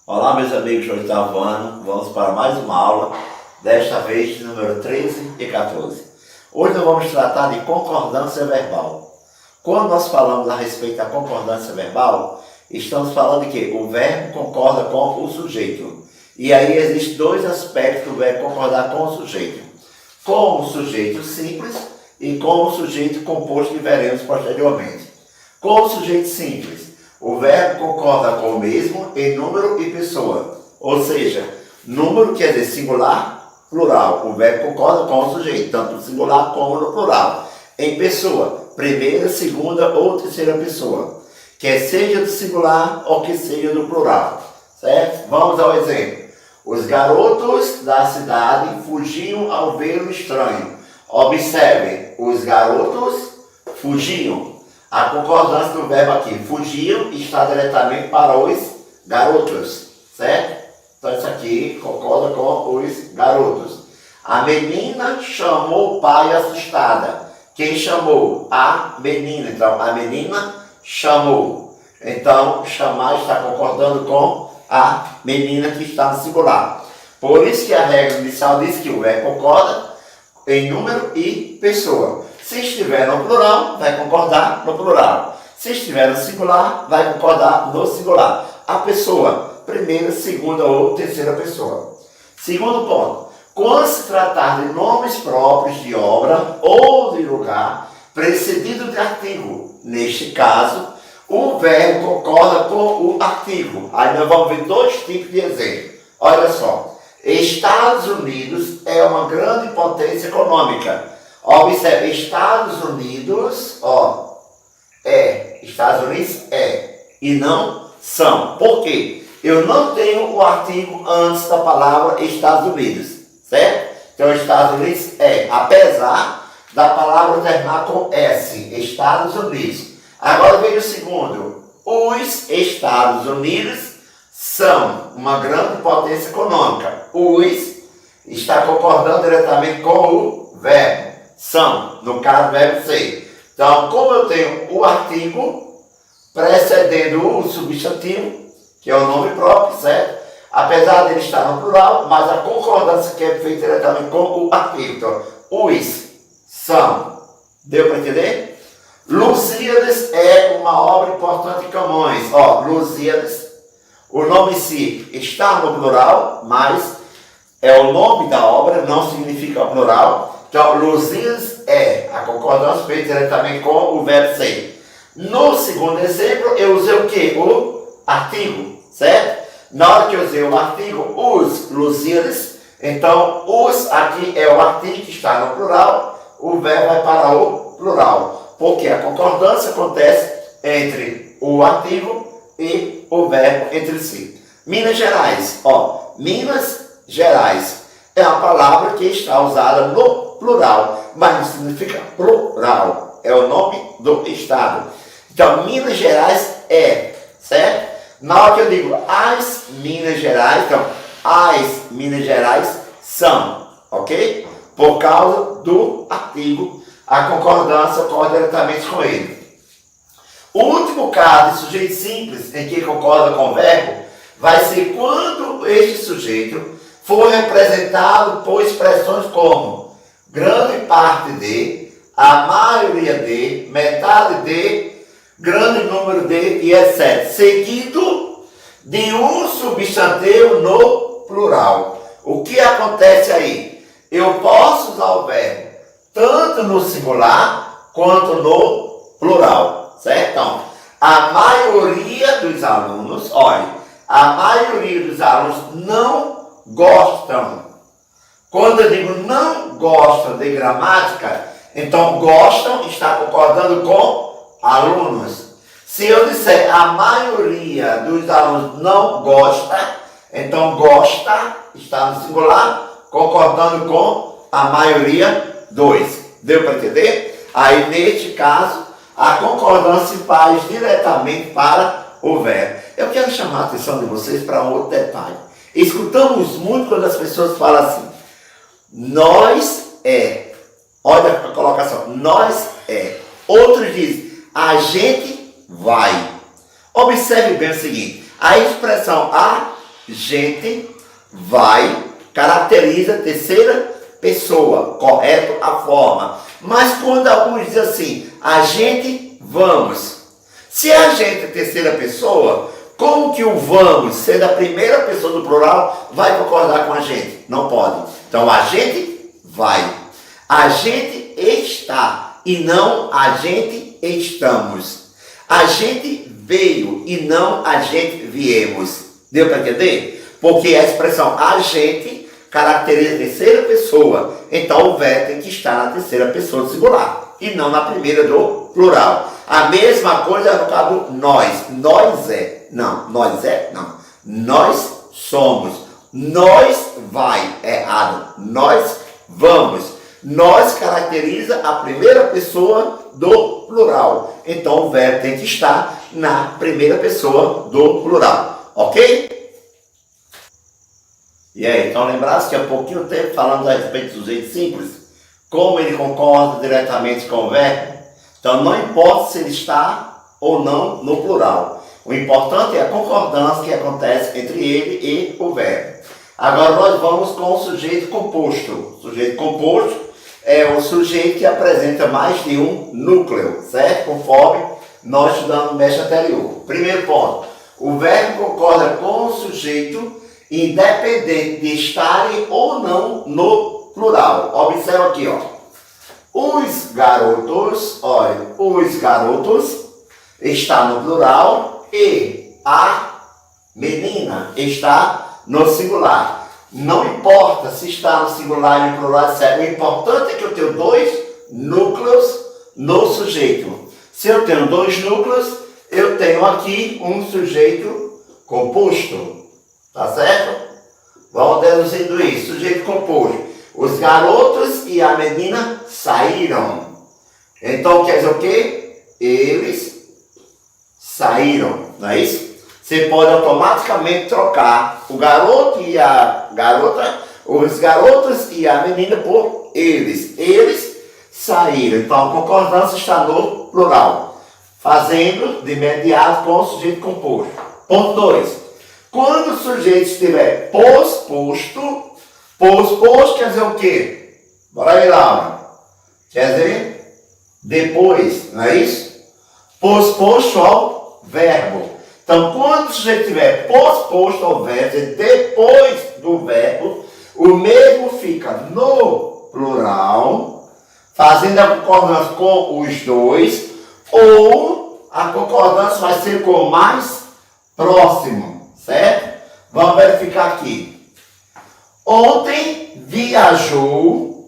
Olá, meus amigos do oitavo ano, vamos para mais uma aula, desta vez de número 13 e 14. Hoje nós vamos tratar de concordância verbal. Quando nós falamos a respeito da concordância verbal, estamos falando de que o verbo concorda com o sujeito. E aí existem dois aspectos do verbo concordar com o sujeito. Com o sujeito simples e com o sujeito composto que veremos posteriormente. Com o sujeito simples, o verbo concorda com o mesmo em número e pessoa. Ou seja, número quer dizer singular, plural. O verbo concorda com o sujeito, tanto no singular como no plural. Em pessoa, primeira, segunda ou terceira pessoa. Quer seja do singular ou que seja do plural. Certo? Vamos ao exemplo. Os garotos da cidade fugiam ao ver o estranho. Observem, os garotos fugiam. A concordância do verbo aqui, fugiam, está diretamente para os garotos, certo? Então isso aqui concorda com os garotos. A menina chamou o pai assustada. Quem chamou? A menina. Então, a menina chamou. Então, chamar está concordando com a menina que está no singular. Por isso que a regra inicial diz que o verbo concorda em número e pessoa. Se estiver no plural, vai concordar no plural. Se estiver no singular, vai concordar no singular. A pessoa, primeira, segunda ou terceira pessoa. Segundo ponto, quando se tratar de nomes próprios de obra ou de lugar, precedido de artigo, neste caso, o verbo concorda com o artigo. Aí nós vamos ver dois tipos de exemplo. Olha só, Estados Unidos é uma grande potência econômica. Observe, Estados Unidos, Estados Unidos e não são. Por quê? Eu não tenho o artigo antes da palavra Estados Unidos, certo? Então, Estados Unidos apesar da palavra terminar com S, Estados Unidos. Agora veja o segundo. Os Estados Unidos são uma grande potência econômica. Os está concordando diretamente com o verbo. São, no caso, o verbo ser. Então, como eu tenho o artigo precedendo o substantivo, que é o nome próprio, certo? Apesar de ele estar no plural, mas a concordância que é feita diretamente com o artigo. Então, os são. Deu para entender? Lusíadas é uma obra importante em Camões. Lusíadas, o nome em si está no plural, mas é o nome da obra, não significa plural. Então, Lusíadas a concordância feita diretamente com o verbo ser. No segundo exemplo, eu usei o quê? O artigo, certo? Na hora que eu usei o artigo, os Lusíadas, então, os aqui é o artigo que está no plural, o verbo vai para o plural. Porque a concordância acontece entre o artigo e o verbo entre si. Minas Gerais, Minas Gerais é uma palavra que está usada no plural, mas não significa plural, é o nome do estado. Então, Minas Gerais certo? Na hora que eu digo as Minas Gerais, então, as Minas Gerais são, ok? Por causa do artigo, a concordância ocorre diretamente com ele. O último caso de sujeito simples, em que concorda com o verbo, vai ser quando este sujeito for representado por expressões como grande parte de, a maioria de, metade de, grande número de e etc. Seguido de um substantivo no plural. O que acontece aí? Eu posso usar o verbo tanto no singular quanto no plural, certo? Então, a maioria dos alunos, a maioria dos alunos não gostam. Quando eu digo não gostam de gramática, então gostam está concordando com alunos. Se eu disser a maioria dos alunos não gosta, então gosta está no singular, concordando com a maioria dos. Deu para entender? Aí, neste caso, a concordância vai diretamente para o verbo. Eu quero chamar a atenção de vocês para um outro detalhe. Escutamos muito quando as pessoas falam assim, nós olha a colocação, nós Outros dizem, a gente vai. Observe bem o seguinte, a expressão a gente, vai, caracteriza a terceira pessoa, correto a forma. Mas quando alguns dizem assim, a gente, vamos. Se a gente é terceira pessoa, como que o vamos, sendo a primeira pessoa do plural, vai concordar com a gente? Não pode. Então a gente vai. A gente está e não a gente estamos. A gente veio e não a gente viemos. Deu para entender? Porque a expressão a gente caracteriza a terceira pessoa. Então o verbo tem que estar na terceira pessoa do singular e não na primeira do plural. A mesma coisa no caso do nós. Nós é. Não, nós é. Não. Nós somos. Nós vai. Errado. Nós vamos. Nós caracteriza a primeira pessoa do plural. Então o verbo tem que estar na primeira pessoa do plural. Ok? E aí, então lembrasse que há pouquinho tempo falamos a respeito do jeito simples, como ele concorda diretamente com o verbo. Então não importa se ele está ou não no plural. O importante é a concordância que acontece entre ele e o verbo. Agora nós vamos com o sujeito composto. O sujeito composto é o sujeito que apresenta mais de um núcleo, certo? Conforme nós estudamos no mês anterior. Primeiro ponto, o verbo concorda com o sujeito independente de estarem ou não no plural. Observa aqui, ó. Os garotos, olha, os garotos está no plural e a menina está no singular. Não importa se está no singular e no plural, o importante é que eu tenho dois núcleos no sujeito. Se eu tenho dois núcleos, eu tenho aqui um sujeito composto. Tá certo? Vamos deduzindo isso. Sujeito composto. Os garotos e a menina saíram. Então quer dizer o quê? Eles saíram. Não é isso? Você pode automaticamente trocar o garoto e a garota, os garotos e a menina por eles. Eles saíram. Então a concordância está no plural. Fazendo de imediato com o sujeito composto. Ponto 2. Quando o sujeito estiver posposto quer dizer o quê? Bora aí, Laura. Quer dizer depois, não é isso? Posposto ao verbo. Então, quando o sujeito estiver posposto ao verbo, depois do verbo, o mesmo fica no plural, fazendo a concordância com os dois, ou a concordância vai ser com o mais próximo. Certo? Vamos verificar aqui. Ontem viajou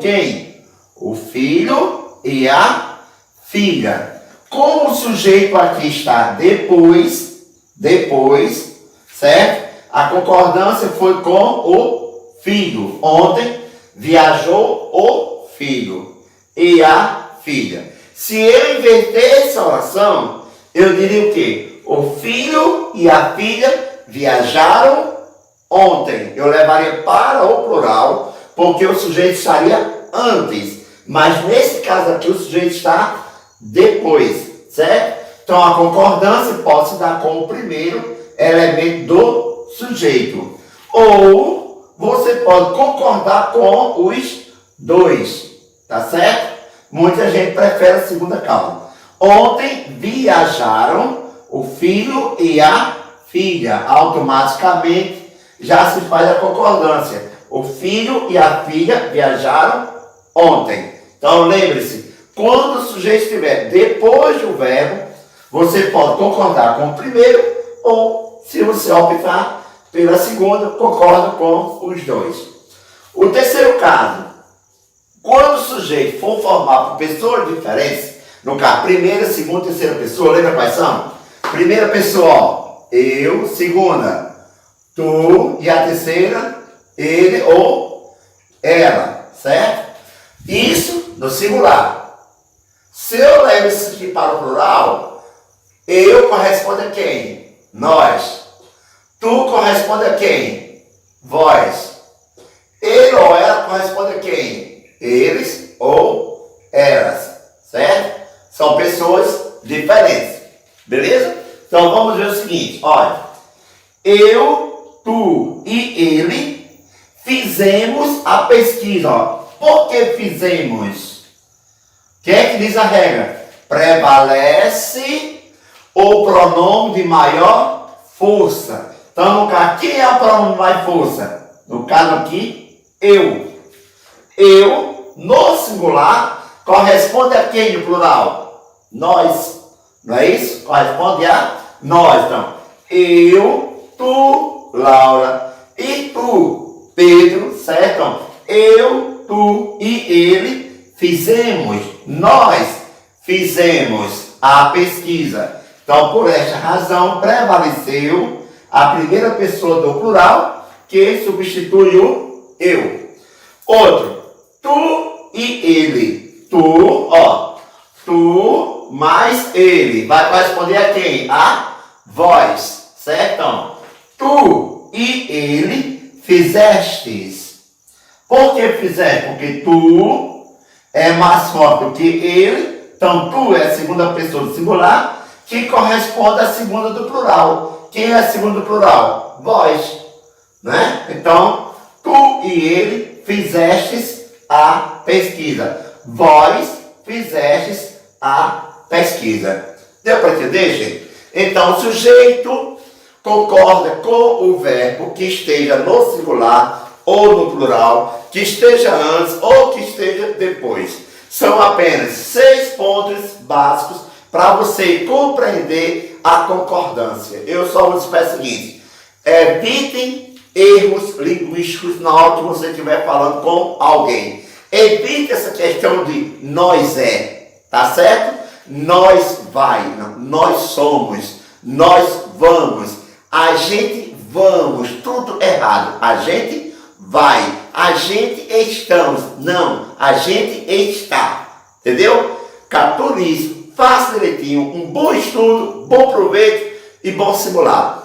quem? O filho e a filha. Como o sujeito aqui está depois, certo? A concordância foi com o filho. Ontem viajou o filho e a filha. Se eu inverter essa oração, eu diria o quê? O filho e a filha viajaram ontem. Eu levaria para o plural, porque o sujeito estaria antes. Mas nesse caso aqui, o sujeito está depois, certo? Então a concordância pode se dar com o primeiro elemento do sujeito. Ou você pode concordar com os dois, tá certo? Muita gente prefere a segunda causa. Ontem viajaram o filho e a filha. Automaticamente já se faz a concordância. O filho e a filha viajaram ontem. Então lembre-se, quando o sujeito estiver depois do verbo, você pode concordar com o primeiro, ou se você optar pela segunda, concorda com os dois. O terceiro caso, quando o sujeito for formar por pessoas diferentes, no caso, primeira, segunda, terceira pessoa, lembra quais são? Primeira pessoa, ó, eu. Segunda, tu. E a terceira, ele ou ela, certo? Isso no singular. Se eu levo isso aqui para o plural, eu corresponde a quem? Nós. Tu corresponde a quem? Vós. Ele ou ela corresponde a quem? Eles ou elas, certo? São pessoas diferentes. Beleza? Então vamos ver o seguinte, olha. Eu, tu e ele fizemos a pesquisa. Ó. Por que fizemos? O que é que diz a regra? Prevalece o pronome de maior força. Então, no caso, quem é o pronome de maior força? No caso aqui, eu. Eu, no singular, corresponde a quem no plural? Nós. Não é isso? Corresponde a nós. Então, eu, tu, Laura, e tu, Pedro, certo? Então, eu, tu e ele fizemos, nós fizemos a pesquisa. Então, por esta razão, prevaleceu a primeira pessoa do plural, que substitui o eu. Outro, tu e ele. Tu, ó, tu mais ele. Vai corresponder a quem? A vós, certo? Então, tu e ele fizestes. Por que fizeste? Porque tu é mais forte do que ele. Então, tu é a segunda pessoa do singular, que corresponde à segunda do plural. Quem é a segunda do plural? Vós. Né? Então, tu e ele fizestes a pesquisa. Vós fizestes a pesquisa. Deu para entender, gente? Então, o sujeito concorda com o verbo que esteja no singular ou no plural, que esteja antes ou que esteja depois. São apenas 6 pontos básicos para você compreender a concordância. Eu só vos peço o seguinte: evitem erros linguísticos na hora que você estiver falando com alguém. Evite essa questão de nós tá certo? Nós vai, não, nós somos, nós vamos, a gente vamos, tudo errado. A gente vai, a gente estamos, não, a gente está. Entendeu? Por isso, faça direitinho, um bom estudo, bom proveito e bom simulado.